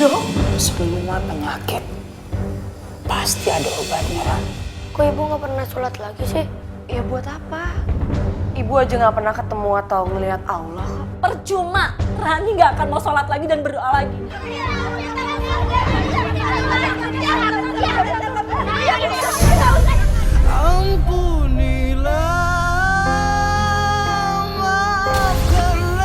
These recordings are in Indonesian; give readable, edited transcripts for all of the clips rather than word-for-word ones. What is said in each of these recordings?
dok. Semua penyakit pasti ada obatnya, Ran. Kok ibu nggak pernah sholat lagi sih? Ya buat apa? Ibu aja nggak pernah ketemu atau ngelihat Allah kok. Percuma, Rani nggak akan mau sholat lagi dan berdoa lagi. Ampunilah, maafkanlah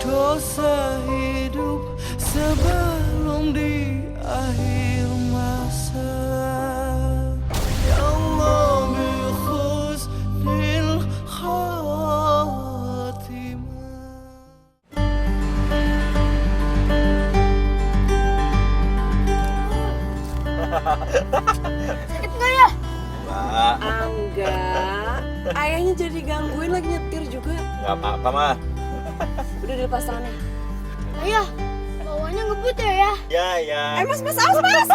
dosa hidup sebelum di akhir masa. Ya Allah bi husnil khatimah. Sakit nggak ya? Enggak. Ayahnya jadi gangguin lagi nyetir juga. Gak apa-apa, mah. Udah dilepas tangannya. Ayah, bawahnya ngebut ya? Ya. Mas, awas mas.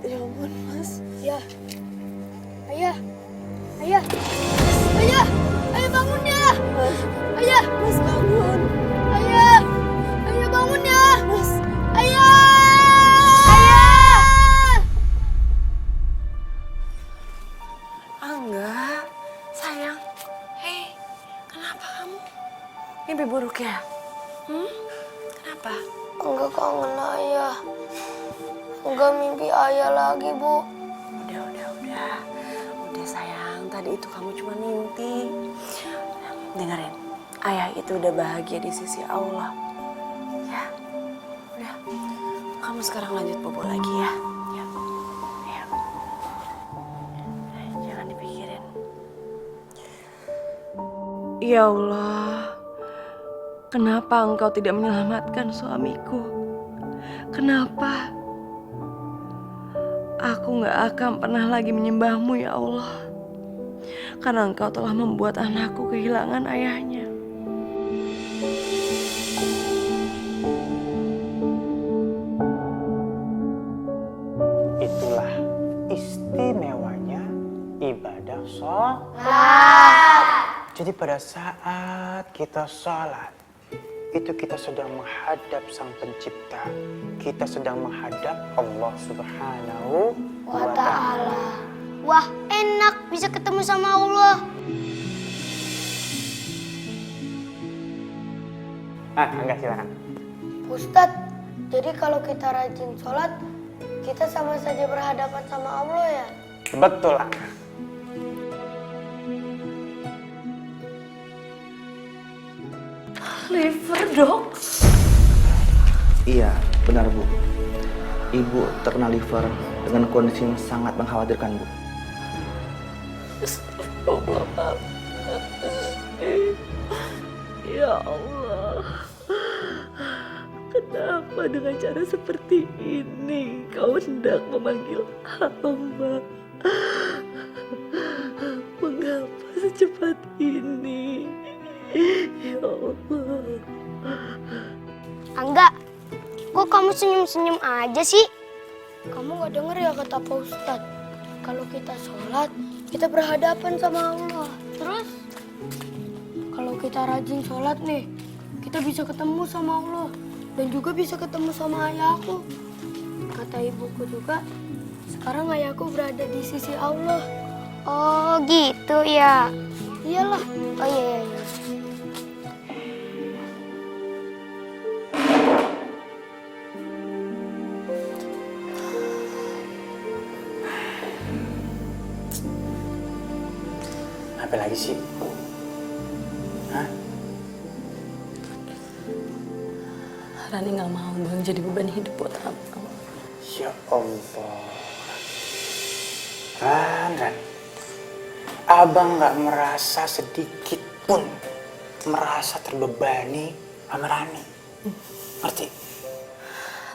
Ya ampun mas. Ya. Ayah. Ayah. Ayah. Ayah bangun ya. Ayah. Mas bangun. Ayah. Ayah bangun ya. Mas. Ayah. Ayah. Enggak. Sayang. Hei. Kenapa kamu? Mimpi buruk ya? Kenapa? Enggak kangen ayah. Enggak mimpi ayah lagi, Bu. Udah sayang, tadi itu kamu cuma mimpi. Dengerin, ayah itu udah bahagia di sisi Allah. Ya, udah. Kamu sekarang lanjut bobo lagi ya. Ya, ayo. Jangan dipikirin. Ya Allah, kenapa engkau tidak menyelamatkan suamiku? Kenapa? Aku gak akan pernah lagi menyembahmu ya Allah. Karena engkau telah membuat anakku kehilangan ayahnya. Itulah istimewanya ibadah sholat. Jadi pada saat kita sholat, itu kita sedang menghadap Sang Pencipta. Kita sedang menghadap Allah Subhanahu wa Ta'ala. Wah, enak bisa ketemu sama Allah. Enggak, silakan. Ustadz, jadi kalau kita rajin sholat, kita sama saja berhadapan sama Allah ya? Betul lah. Liver dok. Iya, benar Bu. Ibu terkena liver dengan kondisi yang sangat mengkhawatirkan Bu. Ya Allah, kenapa dengan cara seperti ini kau hendak memanggil hamba? Mengapa secepat ini? Ya Allah. Angga, kok kamu senyum-senyum aja sih? Kamu gak denger ya kata Pak Ustadz? Kalau kita sholat, kita berhadapan sama Allah. Terus? Kalau kita rajin sholat nih, kita bisa ketemu sama Allah. Dan juga bisa ketemu sama ayahku. Kata ibuku juga, sekarang ayahku berada di sisi Allah. Oh gitu ya? Iyalah. Oh iya. Apa lagi sih? Hah? Rani nggak mau Bang jadi beban hidup buat Abang. Ya Allah. Ran. Abang nggak merasa sedikit pun merasa terbebani sama Rani. Ngerti?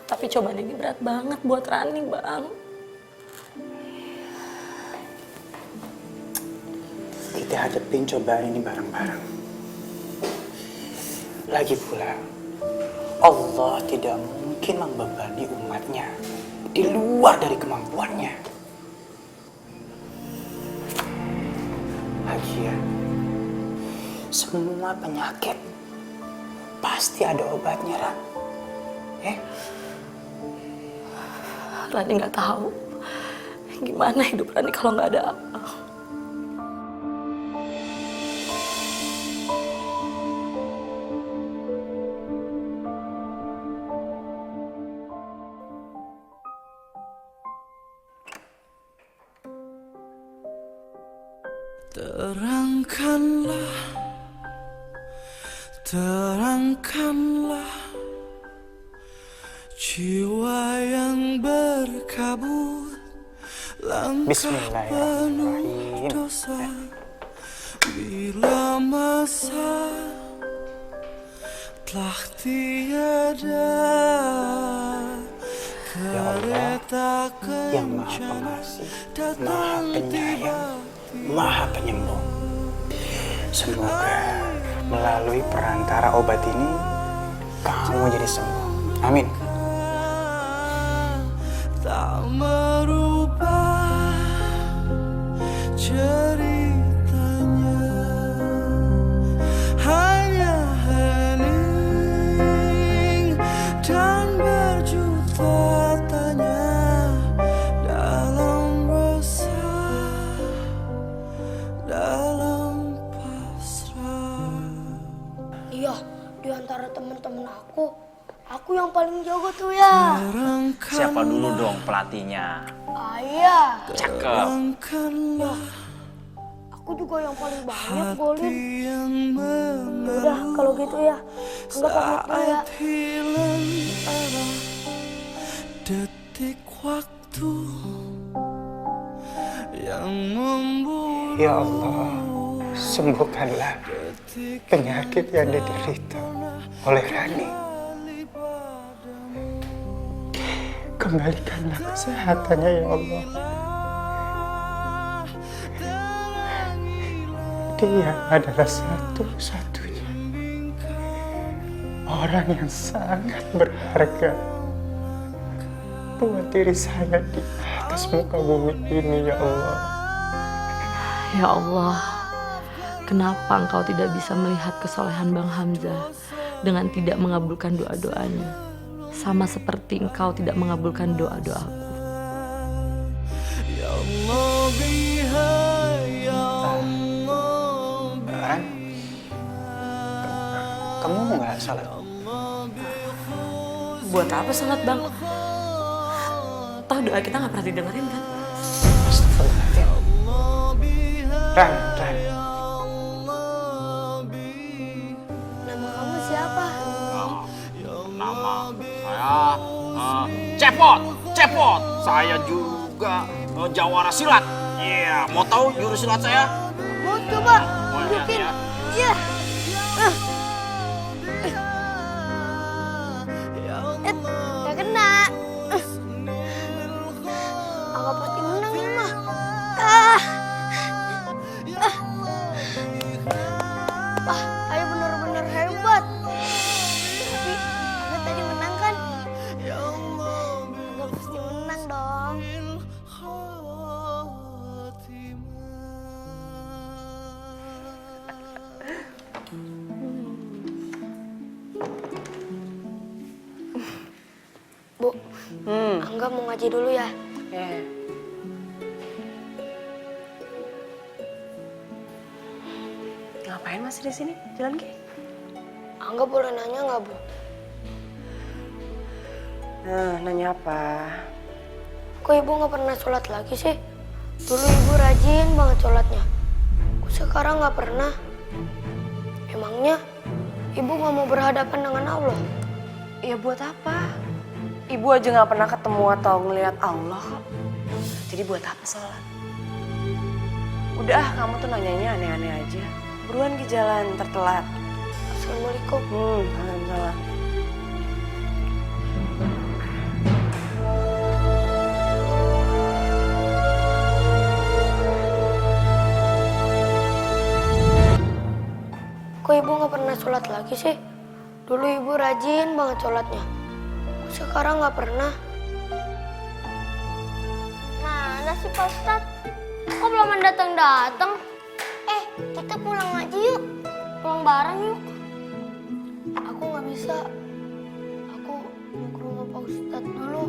Tapi cobaan ini berat banget buat Rani, Bang. Kita hadapin cobaan ini bareng-barang. Lagi pula, Allah tidak mungkin membebani umatnya di luar dari kemampuannya. Lagian, semua penyakit pasti ada obatnya, Ran. Rani nggak tahu gimana hidup Rani kalau nggak ada Abang. Terangkanlah jiwa yang berkabut, langkah penuh dosa. Bila masa telah tiada, kereta yang Maha Pengasih, Maha Penyayang, Maha Penyembuh. Semoga melalui perantara obat ini kamu jadi sembuh. Amin. Tak merubah ceritanya, hanya hening dan berjuta tanya dalam resah, dalam pasrah. Iya, di antara temen-temen aku yang paling jago tuh ya. Siapa dulu dong pelatihnya? Ayah. Cakep. Ya, aku juga yang paling banyak golin. Udah kalau gitu ya, anggap pamit ya. Hilang arah detik waktu yang membuat Ya Allah, sembuhkanlah penyakit yang diderita oleh Rani. Kembalikanlah kesehatannya ya Allah. Dia adalah satu-satunya orang yang sangat berharga buat diri saya di atas muka bumi ini ya Allah. Ya Allah, kenapa Engkau tidak bisa melihat kesolehan Bang Hamzah dengan tidak mengabulkan doa-doanya? Sama seperti Engkau tidak mengabulkan doa-doaku. Ya Allah, ya Allah. Ran, kamu nggak salat? Buat apa salat, Bang? Toh doa kita nggak pernah didengerin kan? Astagfirullahaladzim. Ran. Nama kamu siapa? Nama saya Cepot. Saya juga jawara silat. Iya, mau tahu jurus silat saya? Mau coba tunjukin? Iya. Gak kena. Aku pasti menang ini mah. Ayo bener-bener hebat. Tapi aku tadi menang kan? Aku pasti menang dong. Bu, Angga mau ngaji dulu ya. Ngapain masih di sini? Jalan Ki. Angga boleh nanya nggak, Bu? Nanya apa? Kok ibu nggak pernah sholat lagi sih? Dulu ibu rajin banget sholatnya. Kok sekarang nggak pernah? Emangnya ibu nggak mau berhadapan dengan Allah? Ya buat apa? Ibu aja nggak pernah ketemu atau ngelihat Allah kok. Jadi buat apa sholat? Udah, kamu tuh nanyanya aneh-aneh aja. Buruan ke jalan, tertelat. Assalamualaikum. Waalaikumsalam. Kok ibu nggak pernah sholat lagi sih? Dulu ibu rajin banget sholatnya. Kok sekarang nggak pernah? Mana sih Pak Ustadz? Kok belum datang-datang? Kita pulang aja yuk. Pulang bareng yuk. Aku nggak bisa. Aku mau ke rumah Pak Ustadz dulu.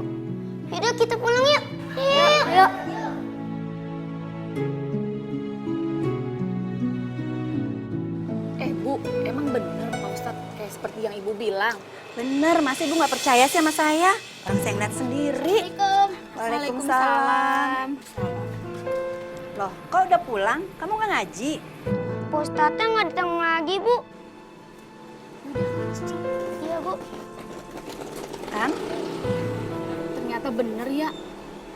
Yaudah kita pulang yuk. Ayo. Bu, emang bener Pak Ustadz kayak seperti yang Ibu bilang? Bener, masa ibu nggak percaya sih sama saya? Orang saya ngeliat sendiri. Waalaikumsalam. Loh, kok udah pulang? Kamu nggak ngaji? Pak Ustadznya nggak datang lagi, Bu. Iya, Bu. Kan? Ternyata bener ya.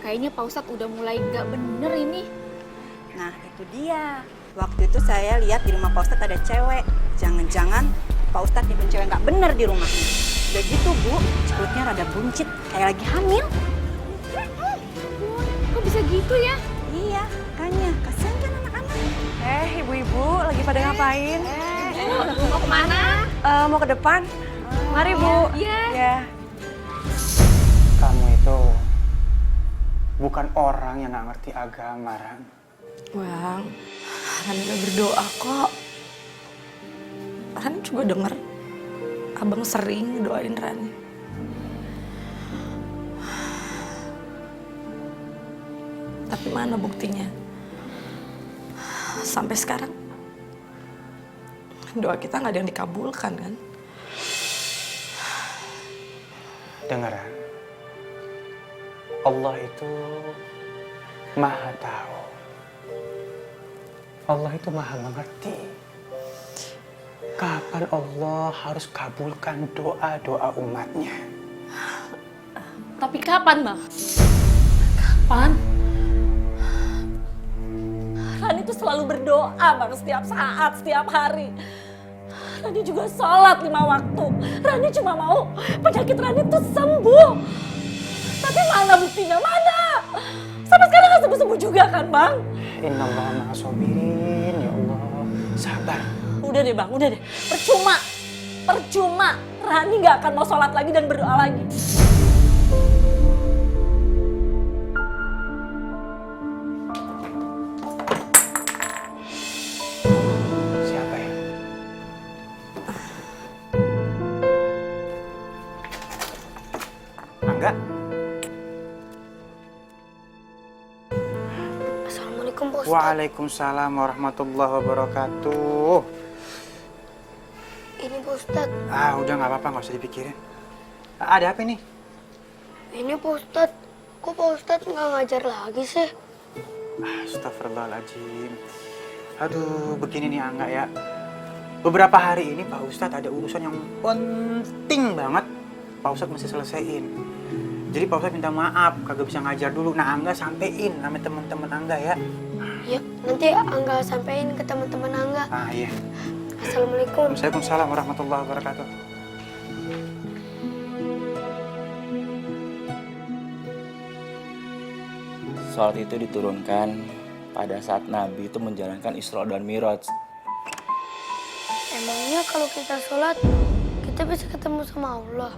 Kayaknya Pak Ustadz udah mulai nggak bener ini. Nah, itu dia. Waktu itu saya lihat di rumah Pak Ustadz ada cewek. Jangan-jangan Pak Ustadz nyimpen cewek nggak bener di rumahnya. Udah gitu, Bu, perutnya rada buncit, kayak lagi hamil. Kok bisa gitu ya? Iya, makanya. Kasian kan anak-anak. Ibu-ibu lagi pada ngapain? Mau kemana? Mau ke depan. Mari, Bu. Iya. Ya. Kamu itu bukan orang yang nggak ngerti agama, Ran. Bang, Rani udah berdoa kok. Rani juga denger abang sering doain Rani. Tapi mana buktinya? Sampai sekarang doa kita nggak ada yang dikabulkan kan? Dengeran, Allah itu Maha tahu. Allah itu Maha mengerti. Kapan Allah harus kabulkan doa-doa umatnya? Tapi kapan, Bang? Kapan? Rani tuh selalu berdoa, Bang, setiap saat, setiap hari. Rani juga sholat 5 waktu. Rani cuma mau penyakit Rani tuh sembuh. Tapi mana buktinya? Mana? Sampai sekarang gak sembuh-sembuh juga kan, Bang? Innallaha ma'as sabirin, ya Allah. Sabar. Udah deh, Bang, udah deh. Percuma. Rani gak akan mau sholat lagi dan berdoa lagi. Siapa ya? Angga? Assalamualaikum Pak Ustadz. Waalaikumsalam warahmatullahi wabarakatuh. Ini Pak Ustadz. Udah nggak apa-apa, nggak usah dipikirin. Ada apa nih? Ini Pak Ustadz. Kok Pak Ustadz nggak ngajar lagi sih? Astagfirullahaladzim. Aduh, begini nih Angga ya. Beberapa hari ini Pak Ustadz ada urusan yang penting banget. Pak Ustadz mesti selesaiin. Jadi Pak Ustadz minta maaf, kagak bisa ngajar dulu. Nah, Angga sampein sama teman-teman Angga ya. Ya, nanti Angga sampein ke teman-teman Angga. Iya. Assalamualaikum. Waalaikumsalam warahmatullahi wabarakatuh. Salat itu diturunkan pada saat Nabi itu menjalankan Isra dan Miraj. Emangnya kalau kita sholat, kita bisa ketemu sama Allah?